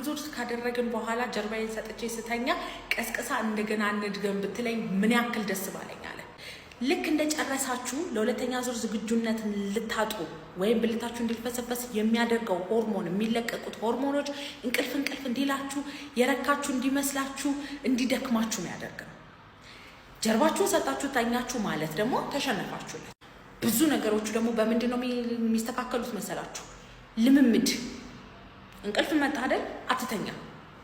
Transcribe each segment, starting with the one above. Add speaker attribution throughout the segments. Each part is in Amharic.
Speaker 1: ዙር ካደረግን በኋላ ጀርባዬን ሰጥቼ ስተኛ ቀስቀሳ እንደገና እንድገም ብትለኝ ምን ያክል ደስ ባለኝ አለ። ልክ እንደጨረሳችሁ ለሁለተኛ ዙር ዝግጁነት ልታጡ ወይም ብልታችሁ እንዲፈሰፈስ የሚያደርገው ሆርሞን የሚለቀቁት ሆርሞኖች እንቅልፍ እንዲላችሁ የረካችሁ እንዲመስላችሁ እንዲደክማችሁ ነው ያደርገው። ጀርባችሁን ሰጣችሁ ተኛችሁ ማለት ደግሞ ተሸነፋችሁለት። ብዙ ነገሮች ደግሞ በምንድን ነው የሚስተካከሉት መሰላችሁ? ልምምድ። እንቅልፍ መጣ አይደል? አትተኛ።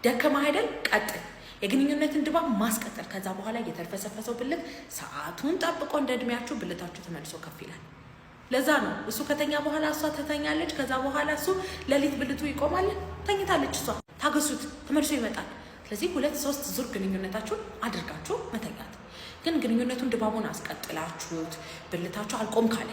Speaker 1: ደከማ አይደል? ቀጥል። የግንኙነትን ድባብ ማስቀጠል። ከዛ በኋላ የተልፈሰፈሰው ብልት ሰዓቱን ጠብቆ እንደ እድሜያችሁ ብልታችሁ ተመልሶ ከፍ ይላል። ለዛ ነው እሱ ከተኛ በኋላ እሷ ተተኛለች። ከዛ በኋላ እሱ ሌሊት ብልቱ ይቆማል። ተኝታለች እሷ። ታገሱት፣ ተመልሶ ይመጣል። ስለዚህ 2-3 ዙር ግንኙነታችሁን አድርጋችሁ መተኛት። ግን ግንኙነቱን ድባቡን አስቀጥላችሁት ብልታችሁ አልቆም ካለ፣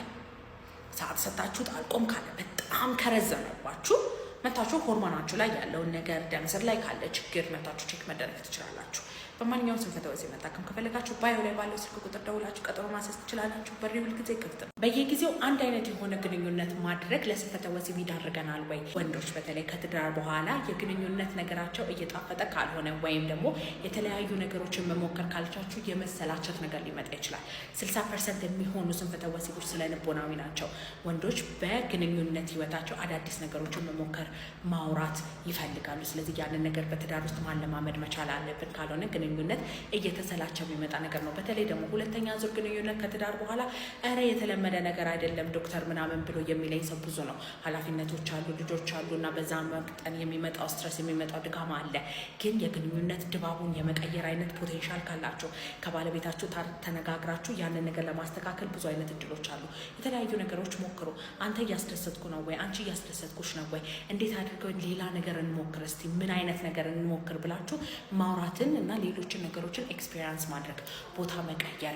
Speaker 1: ሰዓት ሰጣችሁት አልቆም ካለ፣ በጣም ከረዘመባችሁ መታችሁ ሆርሞናችሁ ላይ ያለውን ነገር ደም ስር ላይ ካለ ችግር መታችሁ ቼክ መደረግ ትችላላችሁ። በማንኛውም ስንፈተ ወሲብ መታከም ከፈለጋችሁ ባዮ ላይ ባለው ስልክ ቁጥር ደውላችሁ ቀጠሮ ማስያዝ ትችላላችሁ። በሬ ሁልጊዜ ክፍት ነው። በየጊዜው አንድ አይነት የሆነ ግንኙነት ማድረግ ለስንፈተ ወሲብ ይዳርገናል ወይ? ወንዶች በተለይ ከትዳር በኋላ የግንኙነት ነገራቸው እየጣፈጠ ካልሆነ ወይም ደግሞ የተለያዩ ነገሮችን መሞከር ካልቻችሁ የመሰላቸት ነገር ሊመጣ ይችላል። 60% የሚሆኑ ስንፈተ ወሲቦች ስለ ልቦናዊ ናቸው። ወንዶች በግንኙነት ህይወታቸው አዳዲስ ነገሮችን መሞከር ማውራት ይፈልጋሉ። ስለዚህ ያንን ነገር በትዳር ውስጥ ማለማመድ መቻል አለብን። ካልሆነ ግንኙነት እየተሰላቸው የሚመጣ ነገር ነው። በተለይ ደግሞ ሁለተኛ ዙር ግንኙነት ከትዳር በኋላ እረ የተለመደ ነገር አይደለም ዶክተር ምናምን ብሎ የሚለኝ ሰው ብዙ ነው። ኃላፊነቶች አሉ፣ ልጆች አሉ እና በዛ መቅጠን የሚመጣው ስትረስ የሚመጣው ድካም አለ። ግን የግንኙነት ድባቡን የመቀየር አይነት ፖቴንሻል ካላችሁ ከባለቤታችሁ ተነጋግራችሁ ያንን ነገር ለማስተካከል ብዙ አይነት እድሎች አሉ። የተለያዩ ነገሮች ሞክሩ። አንተ እያስደሰትኩ ነው ወይ? አንቺ እያስደሰትኩሽ ነው ወይ? እንዴት አድርገው ሌላ ነገር እንሞክር፣ እስቲ ምን አይነት ነገር እንሞክር ብላችሁ ማውራትን እና ሌሎችን ነገሮችን ኤክስፔሪንስ ማድረግ፣ ቦታ መቀየር፣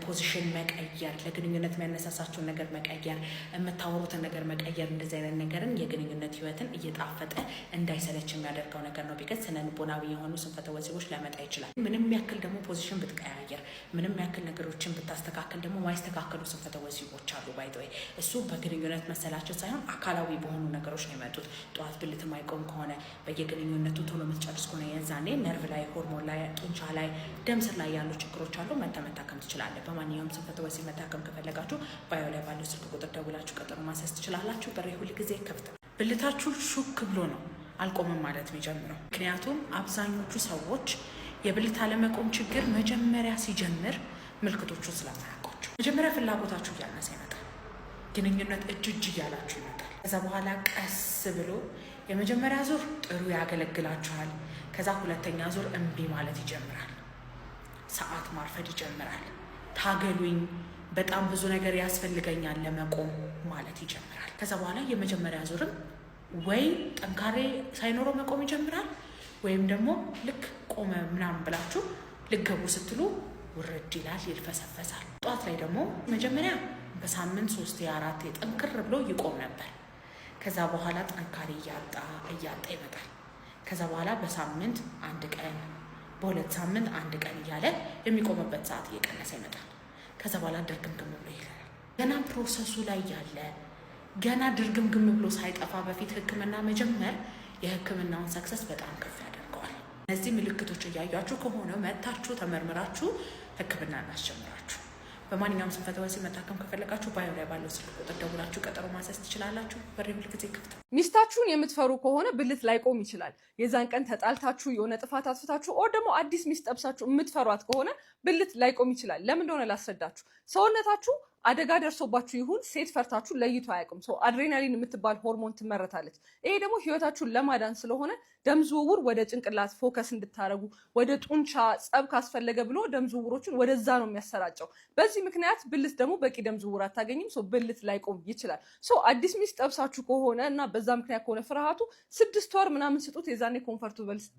Speaker 1: ፖዚሽን መቀየር፣ ለግንኙነት የሚያነሳሳቸውን ነገር መቀየር፣ የምታወሩትን ነገር መቀየር፣ እንደዚህ አይነት ነገርን የግንኙነት ህይወትን እየጣፈጠ እንዳይሰለች የሚያደርገው ነገር ነው። ቢቀር ስነ ልቦናዊ የሆኑ ስንፈተ ወሲቦች ሊያመጣ ይችላል። ምንም ያክል ደግሞ ፖዚሽን ብትቀያየር፣ ምንም ያክል ነገሮችን ብታስተካከል ደግሞ ማይስተካከሉ ስንፈተ ወሲቦች አሉ። ባይተወይ እሱ በግንኙነት መሰላቸት ሳይሆን አካላዊ በሆኑ ነገሮች ነው የመጡት። ጠዋት ብልት ማይቆም ከሆነ በየግንኙነቱ ቶሎ የምትጨርስ ከሆነ የዛኔ ነርቭ ላይ፣ ሆርሞን ላይ፣ ጡንቻ ላይ፣ ደም ስር ላይ ያሉ ችግሮች አሉ። መታከም ትችላለህ። በማንኛውም ስንፈተ ወሲብ መታከም ከፈለጋችሁ ባዮ ላይ ባለው ስልክ ቁጥር ደውላችሁ ቀጠሮ ማስያዝ ትችላላችሁ። በሬ ሁልጊዜ ክፍት ነው። ብልታችሁ ሹክ ብሎ ነው አልቆመም ማለት የሚጀምረው። ምክንያቱም አብዛኞቹ ሰዎች የብልት አለመቆም ችግር መጀመሪያ ሲጀምር ምልክቶቹ ስለማያውቋቸው፣ መጀመሪያ ፍላጎታችሁ እያነሰ ይመጣል። ግንኙነት እጅ እያላችሁ ይመጣል። ከዛ በኋላ ቀስ ብሎ የመጀመሪያ ዙር ጥሩ ያገለግላችኋል። ከዛ ሁለተኛ ዙር እምቢ ማለት ይጀምራል። ሰዓት ማርፈድ ይጀምራል። ታገሉኝ፣ በጣም ብዙ ነገር ያስፈልገኛል ለመቆም ማለት ይጀምራል። ከዛ በኋላ የመጀመሪያ ዙርም ወይ ጠንካሬ ሳይኖረው መቆም ይጀምራል፣ ወይም ደግሞ ልክ ቆመ ምናምን ብላችሁ ልገቡ ስትሉ ውርድ ይላል፣ ይልፈሰፈሳል። ጠዋት ላይ ደግሞ መጀመሪያ በሳምንት 3-4 ጠንክር ብሎ ይቆም ነበር። ከዛ በኋላ ጥንካሬ እያጣ ይመጣል። ከዛ በኋላ በሳምንት 1 ቀን፣ በ2 ሳምንት 1 ቀን እያለ የሚቆምበት ሰዓት እየቀነሰ ይመጣል። ከዛ በኋላ ድርግምግም ብሎ ይላል። ገና ፕሮሰሱ ላይ ያለ ገና ድርግምግም ብሎ ሳይጠፋ በፊት ህክምና መጀመር የህክምናውን ሰክሰስ በጣም ከፍ ያደርገዋል። እነዚህ ምልክቶች እያያችሁ ከሆነ መታችሁ ተመርምራችሁ ህክምና እናስጀምራችሁ። በማንኛውም ስንፈተ ወሲብ መታከም ከፈለጋችሁ ባዮ ላይ ባለው ስልክ ቁጥር ደውላችሁ ቀጠሮ ማስያዝ ትችላላችሁ። በሬ ሁልጊዜ ክፍት ነው።
Speaker 2: ሚስታችሁን የምትፈሩ ከሆነ ብልት ላይቆም ይችላል። የዛን ቀን ተጣልታችሁ የሆነ ጥፋት አጥፍታችሁ ኦር ደግሞ አዲስ ሚስት ጠብሳችሁ የምትፈሯት ከሆነ ብልት ላይቆም ይችላል። ለምን እንደሆነ ላስረዳችሁ። ሰውነታችሁ አደጋ ደርሶባችሁ ይሁን ሴት ፈርታችሁ ለይቶ አያውቅም። አድሬናሊን የምትባል ሆርሞን ትመረታለች። ይሄ ደግሞ ህይወታችሁን ለማዳን ስለሆነ ደም ዝውውር ወደ ጭንቅላት ፎከስ እንድታረጉ፣ ወደ ጡንቻ ጸብ ካስፈለገ ብሎ ደም ዝውውሮችን ወደዛ ነው የሚያሰራጨው። በዚህ ምክንያት ብልት ደግሞ በቂ ደም ዝውውር አታገኝም። ብልት ላይቆም ይችላል። አዲስ ሚስት ጠብሳችሁ ከሆነ እና በዛ ምክንያት ከሆነ ፍርሃቱ 6 ወር ምናምን ስጡት። የዛኔ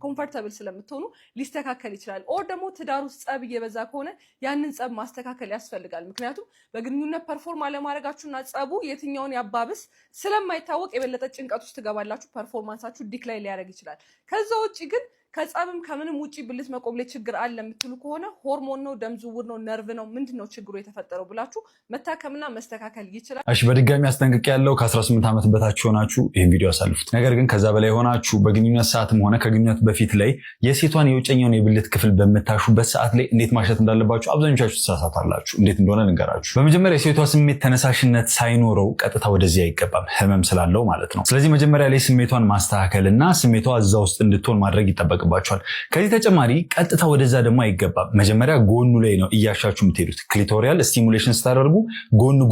Speaker 2: ኮምፈርተብል ስለምትሆኑ ሊስተካከል ይችላል። ኦር ደግሞ ትዳር ውስጥ ጸብ እየበዛ ከሆነ ያንን ጸብ ማስተካከል ያስፈልጋል። ምክንያቱም በግንኙነት ፐርፎርም አለማድረጋችሁና ጸቡ የትኛውን ያባብስ ስለማይታወቅ የበለጠ ጭንቀት ውስጥ ትገባላችሁ። ፐርፎርማንሳችሁ ዲክላይን ሊያደርግ ይችላል። ከዛ ውጭ ግን ከጸብም ከምንም ውጪ ብልት መቆም ላይ ችግር አለ የምትሉ ከሆነ ሆርሞን ነው፣ ደም ዝውውር ነው፣ ነርቭ ነው፣ ምንድነው ችግሩ የተፈጠረው ብላችሁ መታከምና መስተካከል ይችላል።
Speaker 3: እሺ በድጋሚ አስጠንቅቄ ያለው ከ18 ዓመት በታች ሆናችሁ ይሄን ቪዲዮ አሳልፉት። ነገር ግን ከዛ በላይ ሆናችሁ በግንኙነት ሰዓትም ሆነ ከግንኙነት በፊት ላይ የሴቷን የውጨኛውን የብልት ክፍል በምታሹበት ሰዓት ላይ እንዴት ማሸት እንዳለባችሁ አብዛኞቻችሁ ተሳሳታላችሁ። እንዴት እንደሆነ ልንገራችሁ። በመጀመሪያ የሴቷ ስሜት ተነሳሽነት ሳይኖረው ቀጥታ ወደዚህ አይገባም፣ ህመም ስላለው ማለት ነው። ስለዚህ መጀመሪያ ላይ ስሜቷን ማስተካከልና ስሜቷ እዛ ውስጥ እንድትሆን ማድረግ ይጠበቅባቸዋል። ከዚህ ተጨማሪ ቀጥታ ወደዛ ደግሞ አይገባም። መጀመሪያ ጎኑ ላይ ነው እያሻችሁ የምትሄዱት። ክሊቶሪያል ስቲሙሌሽን ስታደርጉ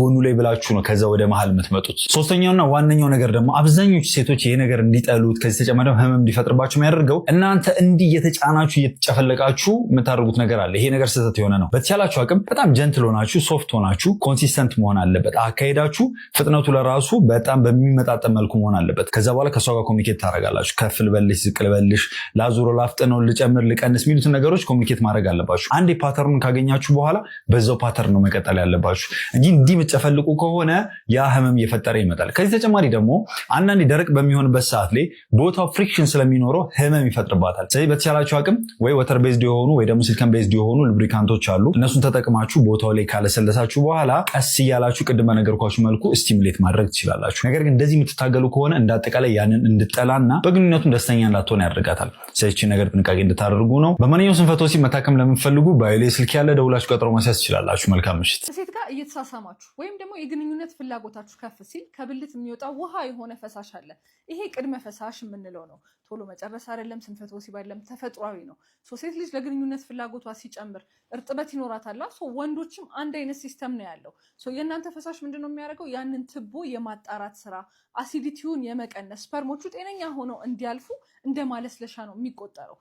Speaker 3: ጎኑ ላይ ብላችሁ ነው ከዛ ወደ መሃል የምትመጡት። ሶስተኛውና ዋነኛው ነገር ደግሞ አብዛኞቹ ሴቶች ይሄ ነገር እንዲጠሉት ከዚህ ተጨማሪ ህመም እንዲፈጥርባችሁ የሚያደርገው እናንተ እንዲህ እየተጫናችሁ እየተጨፈለቃችሁ የምታደርጉት ነገር አለ። ይሄ ነገር ስህተት የሆነ ነው። በተቻላችሁ አቅም በጣም ጀንትል ሆናችሁ ሶፍት ሆናችሁ ኮንሲስተንት መሆን አለበት። አካሄዳችሁ ፍጥነቱ ለራሱ በጣም በሚመጣጠን መልኩ መሆን አለበት። ከዛ በኋላ ከሷ ጋር ኮሚኒኬት ታደርጋላችሁ። ከፍ ልበልሽ፣ ዝቅ ልበልሽ፣ ላዙሮ ላፍጥነው፣ ልጨምር ልቀንስ የሚሉትን ነገሮች ኮሚኒኬት ማድረግ አለባችሁ። አንዴ ፓተርኑን ካገኛችሁ በኋላ በዛው ፓተርን ነው መቀጠል ያለባችሁ እንጂ እንዲህ የምትጨፈልቁ ከሆነ ያ ህመም እየፈጠረ ይመጣል። ከዚህ ተጨማሪ ደግሞ አንዳንዴ ደረቅ በሚሆንበት ሰዓት ላይ ቦታው ፍሪክሽን ስለሚኖረው ህመም ይፈጥርባታል። ስለዚህ በተቻላችሁ አቅም ወይ ወተር ቤዝድ የሆኑ ወይ ደግሞ ሲሊከን ቤዝድ የሆኑ ሉብሪካንቶች አሉ። እነሱን ተጠቅማችሁ ቦታው ላይ ካለሰለሳችሁ በኋላ ቀስ እያላችሁ ቅድመ ነገርኳችሁ መልኩ ስቲሙሌት ማድረግ ትችላላችሁ። ነገር ግን እንደዚህ የምትታገሉ ከሆነ እንዳጠቃላይ ያንን እንድጠላና በግንኙነቱም ደስተኛ እንዳትሆን ያደርጋታል። ስለዚህ ነገር ጥንቃቄ እንድታደርጉ ነው። በማንኛውም ስንፈተ ወሲብ መታከም ለምትፈልጉ ባይሌ ስልክ ያለ ደውላችሁ ቀጠሮ ማስያዝ ትችላላችሁ። መልካም ምሽት።
Speaker 2: ሴት ጋር እየተሳሳማችሁ ወይም ደግሞ የግንኙነት ፍላጎታችሁ ከፍ ሲል ከብልት የሚወጣው ውሃ የሆነ ፈሳሽ አለ። ይሄ ቅድመ ፈሳሽ የምንለው ነው። ቶሎ መጨረስ አይደለም፣ ስንፈተ ወሲብ አይደለም፣ ተፈጥሯዊ ነው። ሴት ልጅ ለግንኙነት ፍላጎቷ ሲጨምር እርጥበት ይኖራታል። ወንዶችም አንድ አይነት ሲስተም ነው ያለው። የእናንተ ፈሳሽ ምንድነው የሚያደርገው? ያንን ትቦ የማጣራት ስራ፣ አሲዲቲውን የመቀነስ ስፐርሞቹ ጤነኛ ሆነው እንዲያልፉ እንደ ማለስለሻ ነው የሚቆጠረው።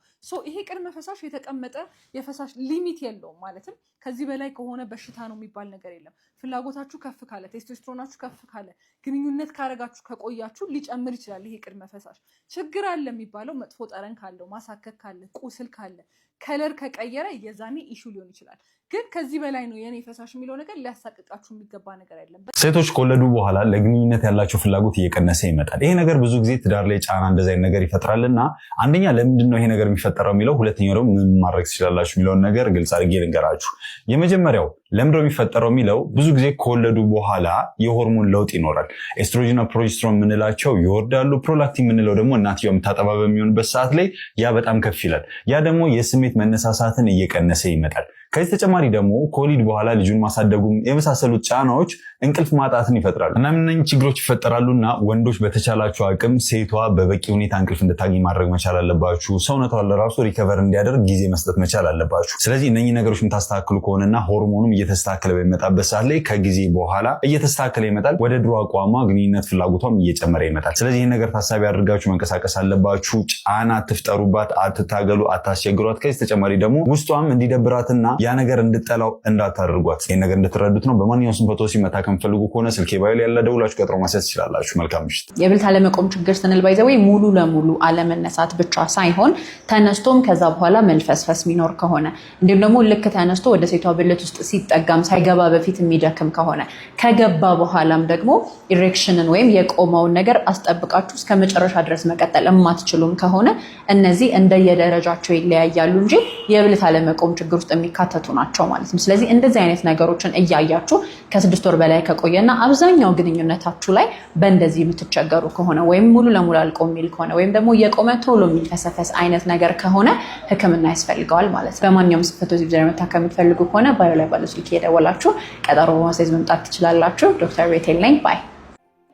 Speaker 2: ይሄ ቅድመ ፈሳሽ የተቀመጠ የፈሳሽ ሊሚት የለውም። ማለትም ከዚህ በላይ ከሆነ በሽታ ነው የሚባል ነገር የለም። ፍላጎታችሁ ከፍ ካለ፣ ቴስቶስትሮናችሁ ከፍ ካለ፣ ግንኙነት ካረጋችሁ ከቆያችሁ ሊጨምር ይችላል። ይሄ ቅድመ ፈሳሽ ችግር አለ የሚባለው መጥፎ ጠረን ካለው፣ ማሳከክ ካለ፣ ቁስል ካለ፣ ከለር ከቀየረ የዛኔ ኢሹ ሊሆን ይችላል። ግን ከዚህ በላይ ነው የኔ ፈሳሽ የሚለው ነገር ሊያሳቅቃችሁ የሚገባ ነገር አይደለም።
Speaker 3: ሴቶች ከወለዱ በኋላ ለግንኙነት ያላቸው ፍላጎት እየቀነሰ ይመጣል። ይሄ ነገር ብዙ ጊዜ ትዳር ላይ ጫና እንደዚህ አይነት ነገር ይፈጥራልና አንደኛ ለምንድን ነው ይሄ ነገር የሚፈጠረው የሚለው፣ ሁለተኛው ደግሞ ምን ማድረግ ትችላላችሁ የሚለውን ነገር ግልጽ አድርጌ ልንገራችሁ። የመጀመሪያው ለምንድን ነው የሚፈጠረው የሚለው፣ ብዙ ጊዜ ከወለዱ በኋላ የሆርሞን ለውጥ ይኖራል። ኤስትሮጅንና ፕሮጀስትሮን የምንላቸው ይወርዳሉ። ፕሮላክቲን የምንለው ደግሞ እናትየው የምታጠባ በሚሆንበት ሰዓት ላይ ያ በጣም ከፍ ይላል። ያ ደግሞ የስሜት መነሳሳትን እየቀነሰ ይመጣል። ከዚህ ተጨማሪ ደግሞ ከወሊድ በኋላ ልጁን ማሳደጉም የመሳሰሉት ጫናዎች እንቅልፍ ማጣትን ይፈጥራሉ እና እነኚህ ችግሮች ይፈጠራሉና ወንዶች በተቻላቸው አቅም ሴቷ በበቂ ሁኔታ እንቅልፍ እንድታገኝ ማድረግ መቻል አለባችሁ። ሰውነቷ ለራሱ ሪከቨር እንዲያደርግ ጊዜ መስጠት መቻል አለባችሁ። ስለዚህ እነኚህ ነገሮች የምታስተካክሉ ከሆነና ሆርሞኑም እየተስተካከለ በሚመጣበት ሰዓት ላይ ከጊዜ በኋላ እየተስተካከለ ይመጣል። ወደ ድሮ አቋሟ ግንኙነት ፍላጎቷም እየጨመረ ይመጣል። ስለዚህ ይህን ነገር ታሳቢ አድርጋችሁ መንቀሳቀስ አለባችሁ። ጫና አትፍጠሩባት፣ አትታገሉ፣ አታስቸግሯት። ከዚህ ተጨማሪ ደግሞ ውስጧም እንዲደብራትና ያ ነገር እንድጠላው እንዳታደርጓት። ይህን ነገር እንድትረዱት ነው። በማንኛውም ስንፈተ ወሲብ መታከም ፈልጉ ከሆነ ስልኬ ባዮ ላይ ያለ ደውላችሁ ቀጠሮ ማስያዝ ትችላላችሁ። መልካም ምሽት።
Speaker 4: የብልት አለመቆም ችግር ስንል ባይዘው ሙሉ ለሙሉ አለመነሳት ብቻ ሳይሆን ተነስቶም ከዛ በኋላ መልፈስፈስ ሚኖር ከሆነ እንዲሁም ደግሞ ልክ ተነስቶ ወደ ሴቷ ብልት ውስጥ ሲጠጋም ሳይገባ በፊት የሚደክም ከሆነ ከገባ በኋላም ደግሞ ኢሬክሽንን ወይም የቆመውን ነገር አስጠብቃችሁ እስከ መጨረሻ ድረስ መቀጠል የማትችሉም ከሆነ እነዚህ እንደየደረጃቸው ይለያያሉ እንጂ የብልት አለመቆም ችግር ውስጥ የሚካተቱ ናቸው ማለት ነው። ስለዚህ እንደዚህ አይነት ነገሮችን እያያችሁ ከ6 ወር በላይ ከቆየና አብዛኛው ግንኙነታችሁ ላይ በእንደዚህ የምትቸገሩ ከሆነ ወይም ሙሉ ለሙሉ አልቆም የሚል ከሆነ ወይም ደግሞ የቆመ ቶሎ የሚፈሰፈስ አይነት ነገር ከሆነ ሕክምና ያስፈልገዋል ማለት ነው። በማንኛውም ስንፈተ ወሲብ ዙሪያ መታከም የምትፈልጉ ከሆነ ባዮ ላይ ባለው ስልክ እየደወላችሁ ቀጠሮ በማስያዝ መምጣት ትችላላችሁ። ዶክተር ቤቴል ነኝ። ባይ።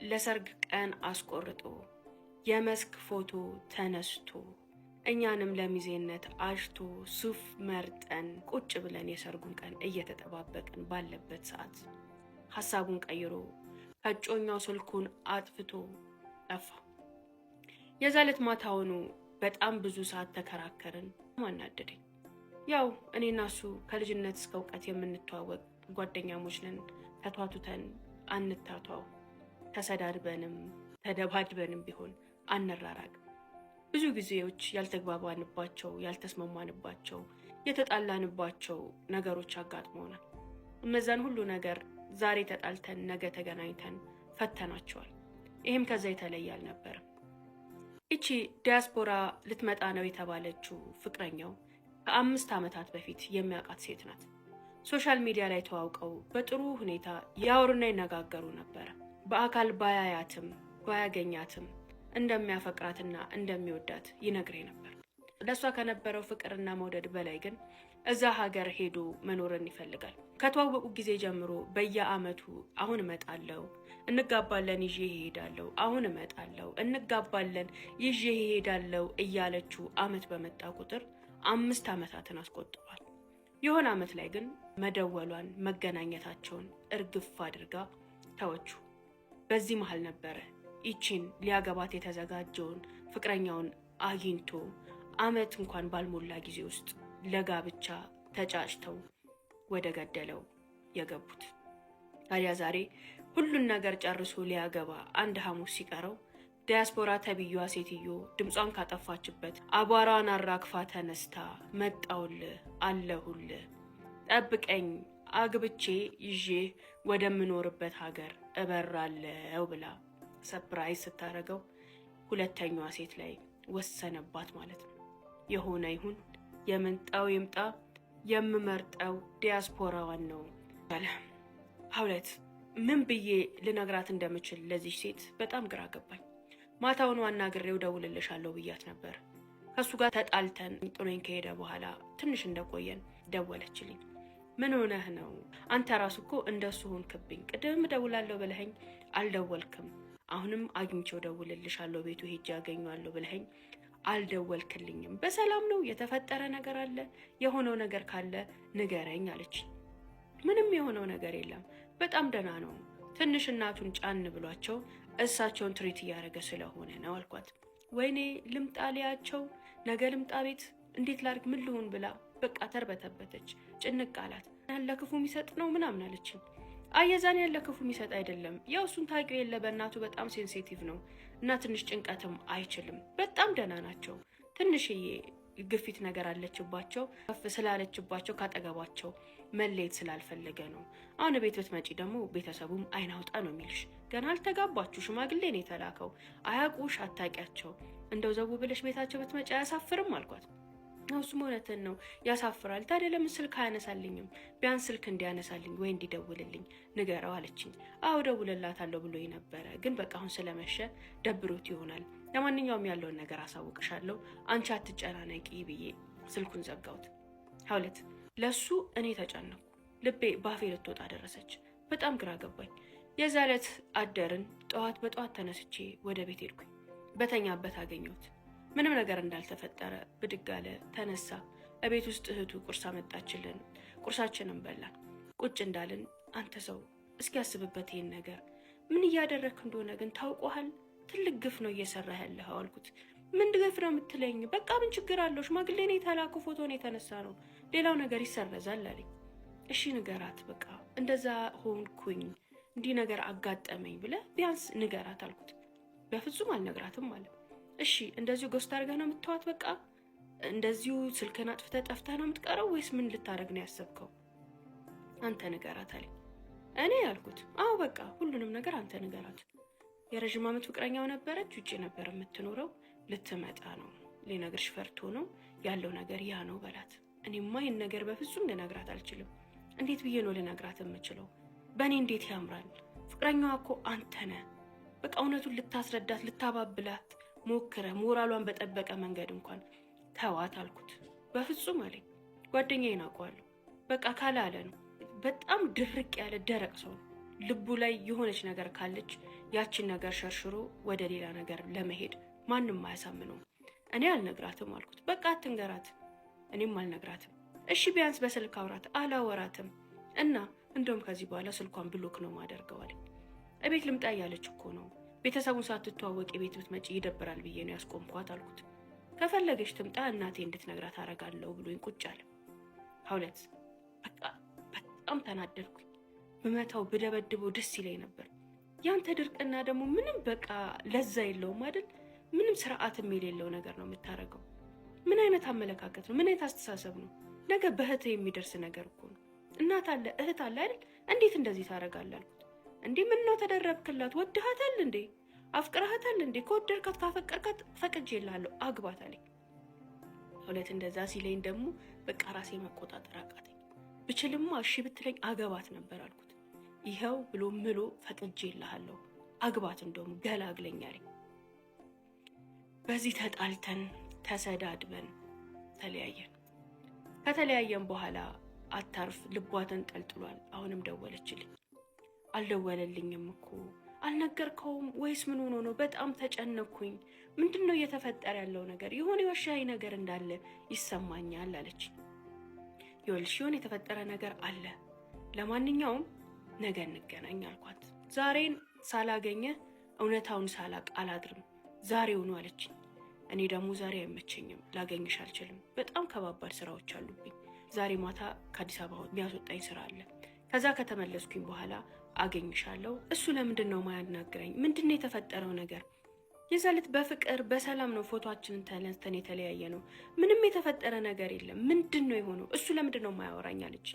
Speaker 5: ለሰርግ ቀን አስቆርጦ የመስክ ፎቶ ተነስቶ እኛንም ለሚዜነት አሽቶ ሱፍ መርጠን ቁጭ ብለን የሰርጉን ቀን እየተጠባበቅን ባለበት ሰዓት ሐሳቡን ቀይሮ ከጮኛው ስልኩን አጥፍቶ ጠፋ። የዛለት ማታውኑ በጣም ብዙ ሰዓት ተከራከርን። ማናደደኝ ያው እኔና እሱ ከልጅነት እስከ እውቀት የምንተዋወቅ ጓደኛሞች ነን። ተቷቱተን አንታቷው፣ ተሰዳድበንም ተደባድበንም ቢሆን አንራራቅ። ብዙ ጊዜዎች ያልተግባባንባቸው፣ ያልተስማማንባቸው፣ የተጣላንባቸው ነገሮች አጋጥመውናል። እነዛን ሁሉ ነገር ዛሬ ተጣልተን ነገ ተገናኝተን ፈተናቸዋል። ይህም ከዛ የተለየ አልነበረም። ይቺ ዲያስፖራ ልትመጣ ነው የተባለችው ፍቅረኛው ከ5 ዓመታት በፊት የሚያውቃት ሴት ናት። ሶሻል ሚዲያ ላይ ተዋውቀው በጥሩ ሁኔታ ያወሩና ይነጋገሩ ነበር። በአካል ባያያትም ባያገኛትም እንደሚያፈቅራትና እንደሚወዳት ይነግረኝ ነበር። ለሷ ከነበረው ፍቅርና መውደድ በላይ ግን እዛ ሀገር ሄዶ መኖርን ይፈልጋል። ከተዋወቁ ጊዜ ጀምሮ በየአመቱ አሁን እመጣለሁ፣ እንጋባለን፣ ይዤ እሄዳለሁ፣ አሁን እመጣለሁ፣ እንጋባለን፣ ይዤ እሄዳለሁ እያለችው አመት በመጣ ቁጥር 5 ዓመታትን አስቆጥሯል። የሆነ አመት ላይ ግን መደወሏን መገናኘታቸውን እርግፍ አድርጋ ተወቹ። በዚህ መሃል ነበረ ይቺን ሊያገባት የተዘጋጀውን ፍቅረኛውን አግኝቶ አመት እንኳን ባልሞላ ጊዜ ውስጥ ለጋብቻ ተጫጭተው ወደ ገደለው የገቡት። ታዲያ ዛሬ ሁሉን ነገር ጨርሶ ሊያገባ አንድ ሐሙስ ሲቀረው ዲያስፖራ ተብዬዋ ሴትዮ ድምጿን ካጠፋችበት አቧራዋን አራግፋ ተነስታ መጣውልህ፣ አለሁልህ፣ ጠብቀኝ፣ አግብቼ ይዤ ወደምኖርበት ሀገር እበራለሁ ብላ ሰፕራይዝ ስታደርገው ሁለተኛዋ ሴት ላይ ወሰነባት ማለት ነው። የሆነ ይሁን የመንጣው ይምጣ፣ የምመርጠው ዲያስፖራዋን ነው አለ። ሀውለት ምን ብዬ ልነግራት እንደምችል ለዚህ ሴት በጣም ግራ ገባኝ። ማታውን አናግሬው ደውልልሻለሁ ብያት ነበር። ከሱ ጋር ተጣልተን ጥሎኝ ከሄደ በኋላ ትንሽ እንደቆየን ደወለችልኝ። ምን ሆነህ ነው? አንተ ራሱ እኮ እንደሱ ሆንክብኝ። ቅድም ደውላለሁ ብለኸኝ አልደወልክም። አሁንም አግኝቼው ደውልልሻለሁ ቤቱ ሄጄ ያገኘዋለሁ ብለኸኝ አልደወልክልኝም። በሰላም ነው? የተፈጠረ ነገር አለ? የሆነው ነገር ካለ ንገረኝ አለች። ምንም የሆነው ነገር የለም፣ በጣም ደህና ነው። ትንሽ እናቱን ጫን ብሏቸው እሳቸውን ትሪት እያደረገ ስለሆነ ነው አልኳት። ወይኔ ልምጣ ሊያቸው፣ ነገ ልምጣ ቤት፣ እንዴት ላድርግ፣ ምን ልሁን ብላ በቃ ተርበተበተች። ጭንቅ አላት። ያለ ክፉ የሚሰጥ ነው ምናምን አለችኝ። አየዛን ያለ ክፉ የሚሰጥ አይደለም። ያው እሱን ታውቂው የለ በእናቱ በጣም ሴንሲቲቭ ነው እና ትንሽ ጭንቀትም አይችልም። በጣም ደህና ናቸው። ትንሽዬ ግፊት ነገር አለችባቸው። ከፍ ስላለችባቸው ካጠገባቸው መለየት ስላልፈለገ ነው። አሁን ቤት ብትመጪ ደግሞ ቤተሰቡም አይን አውጣ ነው የሚልሽ። ገና አልተጋባችሁ፣ ሽማግሌ ነው የተላከው። አያውቁሽ፣ አታውቂያቸው። እንደው ዘው ብለሽ ቤታቸው ብትመጪ አያሳፍርም አልኳት። እሱም እውነትን ነው፣ ያሳፍራል። ታዲያ ለምን ስልክ አያነሳልኝም? ቢያንስ ስልክ እንዲያነሳልኝ ወይ እንዲደውልልኝ ንገረው አለችኝ። አዎ ደውልላታለሁ ብሎኝ ነበረ፣ ግን በቃ አሁን ስለመሸ ደብሮት ይሆናል። ለማንኛውም ያለውን ነገር አሳውቅሻለሁ፣ አንቺ አትጨናነቂ ብዬ ስልኩን ዘጋሁት። ሀውለት ለሱ እኔ ተጨነኩ። ልቤ ባፌ ልትወጣ ደረሰች። በጣም ግራ ገባኝ። የዛ ዕለት አደርን። በጠዋት ተነስቼ ወደ ቤት ሄድኩኝ። በተኛበት አገኘሁት። ምንም ነገር እንዳልተፈጠረ ብድግ አለ፣ ተነሳ። እቤት ውስጥ እህቱ ቁርስ አመጣችልን። ቁርሳችንን በላን። ቁጭ እንዳልን አንተ ሰው እስኪ ያስብበት ይሄን ነገር ምን እያደረክ እንደሆነ ግን ታውቀዋል? ትልቅ ግፍ ነው እየሰራህ ያለኸው አልኩት። ምን ግፍ ነው የምትለኝ? በቃ ምን ችግር አለው? ሽማግሌ ነው የተላኩ፣ ፎቶን የተነሳ ነው፣ ሌላው ነገር ይሰረዛል አለኝ። እሺ ንገራት፣ በቃ እንደዛ ሆንኩኝ፣ እንዲህ ነገር አጋጠመኝ ብለህ ቢያንስ ንገራት አልኩት። በፍጹም አልነግራትም ማለት። እሺ እንደዚሁ ገስት አድርገህ ነው የምትተዋት? በቃ እንደዚሁ ስልክህን አጥፍተህ ጠፍተህ ነው የምትቀረው ወይስ ምን ልታደርግ ነው ያሰብከው? አንተ ንገራት አለኝ። እኔ ያልኩት አዎ በቃ ሁሉንም ነገር አንተ ንገራት። የረዥም ዓመት ፍቅረኛው ነበረች፣ ውጭ ነበር የምትኖረው። ልትመጣ ነው፣ ሊነግርሽ ፈርቶ ነው ያለው ነገር ያ ነው በላት። እኔማ ይህን ነገር በፍጹም ልነግራት አልችልም። እንዴት ብዬ ነው ልነግራት የምችለው? በእኔ እንዴት ያምራል? ፍቅረኛዋ እኮ አንተ ነህ። በቃ እውነቱን ልታስረዳት ልታባብላት ሞክረህ ሞራሏን በጠበቀ መንገድ እንኳን ተዋት አልኩት። በፍጹም አለኝ። ጓደኛዬን አውቀዋለሁ። በቃ ካለ አለ ነው። በጣም ድርቅ ያለ ደረቅ ሰው ነው። ልቡ ላይ የሆነች ነገር ካለች ያችን ነገር ሸርሽሮ ወደ ሌላ ነገር ለመሄድ ማንም አያሳምነውም። እኔ አልነግራትም አልኩት። በቃ አትንገራት። እኔም አልነግራትም። እሺ ቢያንስ በስልክ አውራት። አላወራትም እና እንደውም ከዚህ በኋላ ስልኳን ብሎክ ነው ማደርገው አለኝ። እቤት ልምጣ እያለች እኮ ነው። ቤተሰቡን ሳትተዋወቅ ቤት ብትመጪ ይደብራል ብዬ ነው ያስቆምኳት አልኩት። ከፈለገች ትምጣ፣ እናቴ እንድትነግራት አደርጋለሁ ብሎኝ ቁጭ አለ። ሀውለት በቃ በጣም ተናደድኩኝ። ብመታው ብደበድበው ደስ ይለኝ ነበር። ያንተ ድርቅና ደግሞ ምንም በቃ ለዛ የለውም አይደል? ምንም ስርዓትም የሌለው ነገር ነው የምታደርገው። ምን አይነት አመለካከት ነው? ምን አይነት አስተሳሰብ ነው? ነገ በእህት የሚደርስ ነገር እኮ ነው። እናት አለ እህት አለ አይደል? እንዴት እንደዚህ ታደርጋለህ አልኩት። እንዴ ምን ነው ተደረብክላት? ወድሃታል እንዴ? አፍቅረሃታል እንዴ? ከወደድካት ካፈቀርካት ፈቅጄልሃለሁ አግባት አለኝ። ሁለት እንደዛ ሲለኝ ደግሞ በቃ ራሴ መቆጣጠር አቃተኝ። ብችልማ እሺ ብትለኝ አገባት ነበር አልኩት። ይኸው ብሎ ምሎ ፈቅጄልሃለሁ አግባት እንደውም ገላግለኝ አለኝ። በዚህ ተጣልተን ተሰዳድበን ተለያየን። ከተለያየን በኋላ አታርፍ ልቧ ተንጠልጥሏል። አሁንም ደወለችልኝ። አልደወለልኝም እኮ አልነገርከውም ወይስ ምን ሆኖ ነው? በጣም ተጨነኩኝ። ምንድነው እየተፈጠረ ያለው ነገር? የሆነ የወሻይ ነገር እንዳለ ይሰማኛል አለች። ይኸውልሽ የሆነ የተፈጠረ ነገር አለ። ለማንኛውም ነገ እንገናኝ አልኳት። ዛሬን ሳላገኘ እውነታውን ሳላቅ አላድርም ዛሬውኑ አለች። እኔ ደግሞ ዛሬ አይመቸኝም፣ ላገኝሽ አልችልም። በጣም ከባባድ ስራዎች አሉብኝ። ዛሬ ማታ ከአዲስ አበባ የሚያስወጣኝ ስራ አለ። ከዛ ከተመለስኩኝ በኋላ አገኝሻለሁ። እሱ ለምንድን ነው ማያናግረኝ? ምንድነው የተፈጠረው ነገር? የዛለት በፍቅር በሰላም ነው ፎቶአችንን ተነስተን የተለያየ ነው። ምንም የተፈጠረ ነገር የለም። ምንድነው የሆነው? እሱ ለምንድን ነው ማያወራኝ አለች።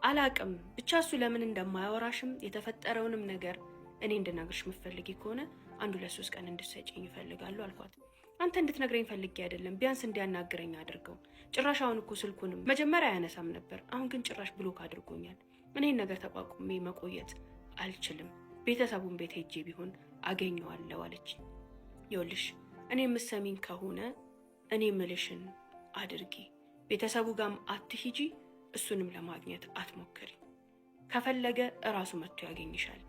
Speaker 5: አላቅም ብቻ እሱ ለምን እንደማያወራሽም የተፈጠረውንም ነገር እኔ እንድነግርሽ የምትፈልጊ ከሆነ 1-3 ቀን እንድትሰጪኝ ይፈልጋሉ አልኳት። አንተ እንድትነግረኝ ፈልጌ አይደለም፣ ቢያንስ እንዲያናግረኝ አድርገው። ጭራሽ አሁን እኮ ስልኩንም መጀመሪያ አያነሳም ነበር፣ አሁን ግን ጭራሽ ብሎክ አድርጎኛል። እኔን ነገር ተቋቁሜ መቆየት አልችልም። ቤተሰቡን ቤት ሄጄ ቢሆን አገኘዋለሁ አለች። ይኸውልሽ እኔ የምትሰሚኝ ከሆነ እኔ ምልሽን አድርጊ። ቤተሰቡ ጋርም አትሂጂ፣ እሱንም ለማግኘት አትሞክሪ። ከፈለገ እራሱ መጥቶ ያገኝሻል።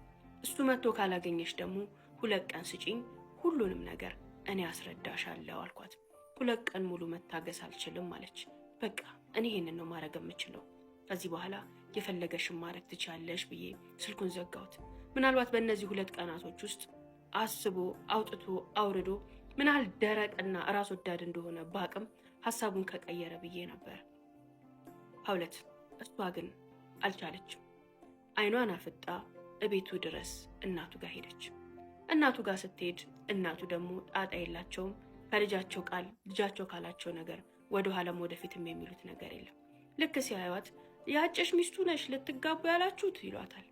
Speaker 5: እሱ መጥቶ ካላገኘሽ ደግሞ 2 ቀን ስጪኝ፣ ሁሉንም ነገር እኔ አስረዳሻለሁ አልኳት። 2 ቀን ሙሉ መታገስ አልችልም አለች። በቃ እኔ ይሄንን ነው ማድረግ የምችለው፣ ከዚህ በኋላ የፈለገሽን ማድረግ ትችያለሽ ብዬ ስልኩን ዘጋሁት። ምናልባት በእነዚህ 2 ቀናቶች ውስጥ አስቦ አውጥቶ አውርዶ ምን ያህል ደረቅና ራስ ወዳድ እንደሆነ ባቅም ሀሳቡን ከቀየረ ብዬ ነበር። ሀውለት እሷ ግን አልቻለችም። አይኗን አፍጣ እቤቱ ድረስ እናቱ ጋር ሄደች። እናቱ ጋር ስትሄድ እናቱ ደግሞ ጣጣ የላቸውም። ከልጃቸው ቃል ልጃቸው ካላቸው ነገር ወደ ኋላም ወደፊትም የሚሉት ነገር የለም። ልክ ሲያዩት ያጨሽ ሚስቱ ነሽ ልትጋቡ ያላችሁት ይሏታል።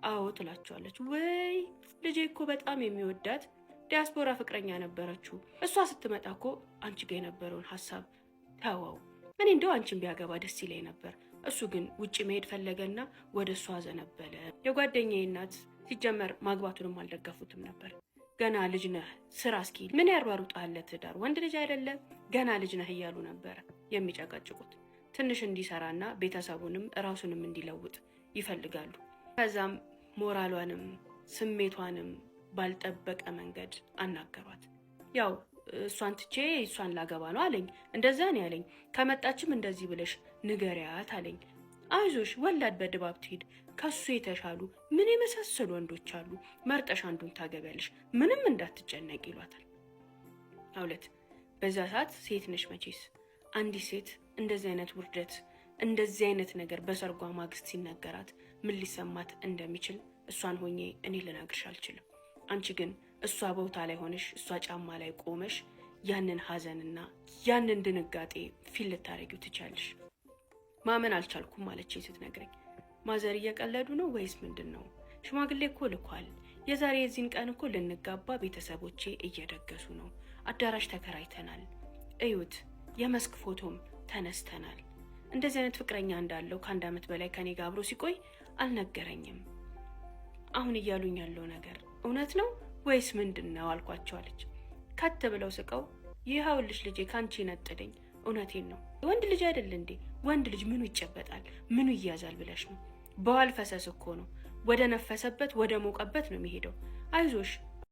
Speaker 5: አዎ ትላቸዋለች። ወይ ልጄ እኮ በጣም የሚወዳት ዲያስፖራ ፍቅረኛ ነበረችው። እሷ ስትመጣ እኮ አንቺ ጋር የነበረውን ሀሳብ ተወው። እኔ እንደው አንቺን ቢያገባ ደስ ይለኝ ነበር። እሱ ግን ውጭ መሄድ ፈለገና ወደ እሷ አዘነበለ። የጓደኛዬ እናት ሲጀመር ማግባቱንም አልደገፉትም ነበር። ገና ልጅ ነህ ስራ እስኪ ምን ያሯሩጣል ትዳር ወንድ ልጅ አይደለም ገና ልጅ ነህ እያሉ ነበር የሚጨቀጭቁት። ትንሽ እንዲሰራና ቤተሰቡንም ራሱንም እንዲለውጥ ይፈልጋሉ። ከዛም ሞራሏንም ስሜቷንም ባልጠበቀ መንገድ አናገሯት። ያው እሷን ትቼ እሷን ላገባ ነው አለኝ። እንደዛ ነው ያለኝ። ከመጣችም እንደዚህ ብለሽ ንገሪያት አለኝ። አይዞሽ ወላድ በድባብ ትሄድ፣ ከሱ የተሻሉ ምን የመሳሰሉ ወንዶች አሉ፣ መርጠሽ አንዱን ታገቢያለሽ፣ ምንም እንዳትጨነቅ ይሏታል። አውለት በዛ ሰዓት ሴት ነሽ መቼስ። አንዲት ሴት እንደዚህ አይነት ውርደት እንደዚህ አይነት ነገር በሰርጓ ማግስት ሲነገራት ምን ሊሰማት እንደሚችል እሷን ሆኜ እኔ ልነግርሽ አልችልም። አንቺ ግን እሷ ቦታ ላይ ሆነሽ እሷ ጫማ ላይ ቆመሽ ያንን ሀዘንና ያንን ድንጋጤ ፊት ልታረጊው ትቻለሽ። ማመን አልቻልኩም ማለች ስትነግረኝ። ማዘር እየቀለዱ ነው ወይስ ምንድን ነው? ሽማግሌ እኮ ልኳል። የዛሬ የዚህን ቀን እኮ ልንጋባ ቤተሰቦቼ እየደገሱ ነው። አዳራሽ ተከራይተናል። እዩት፣ የመስክ ፎቶም ተነስተናል። እንደዚህ አይነት ፍቅረኛ እንዳለው ከ1 ዓመት በላይ ከኔ ጋር አብሮ ሲቆይ አልነገረኝም። አሁን እያሉኝ ያለው ነገር እውነት ነው ወይስ ምንድን ነው አልኳቸው አለች። ከት ብለው ስቀው ይኸውልሽ ልጄ ካንቺ ነጥደኝ፣ እውነቴን ነው። ወንድ ልጅ አይደል እንዴ? ወንድ ልጅ ምኑ ይጨበጣል ምኑ ይያዛል ብለሽ ነው? በዋል ፈሰስ እኮ ነው። ወደ ነፈሰበት ወደ ሞቀበት ነው የሚሄደው። አይዞሽ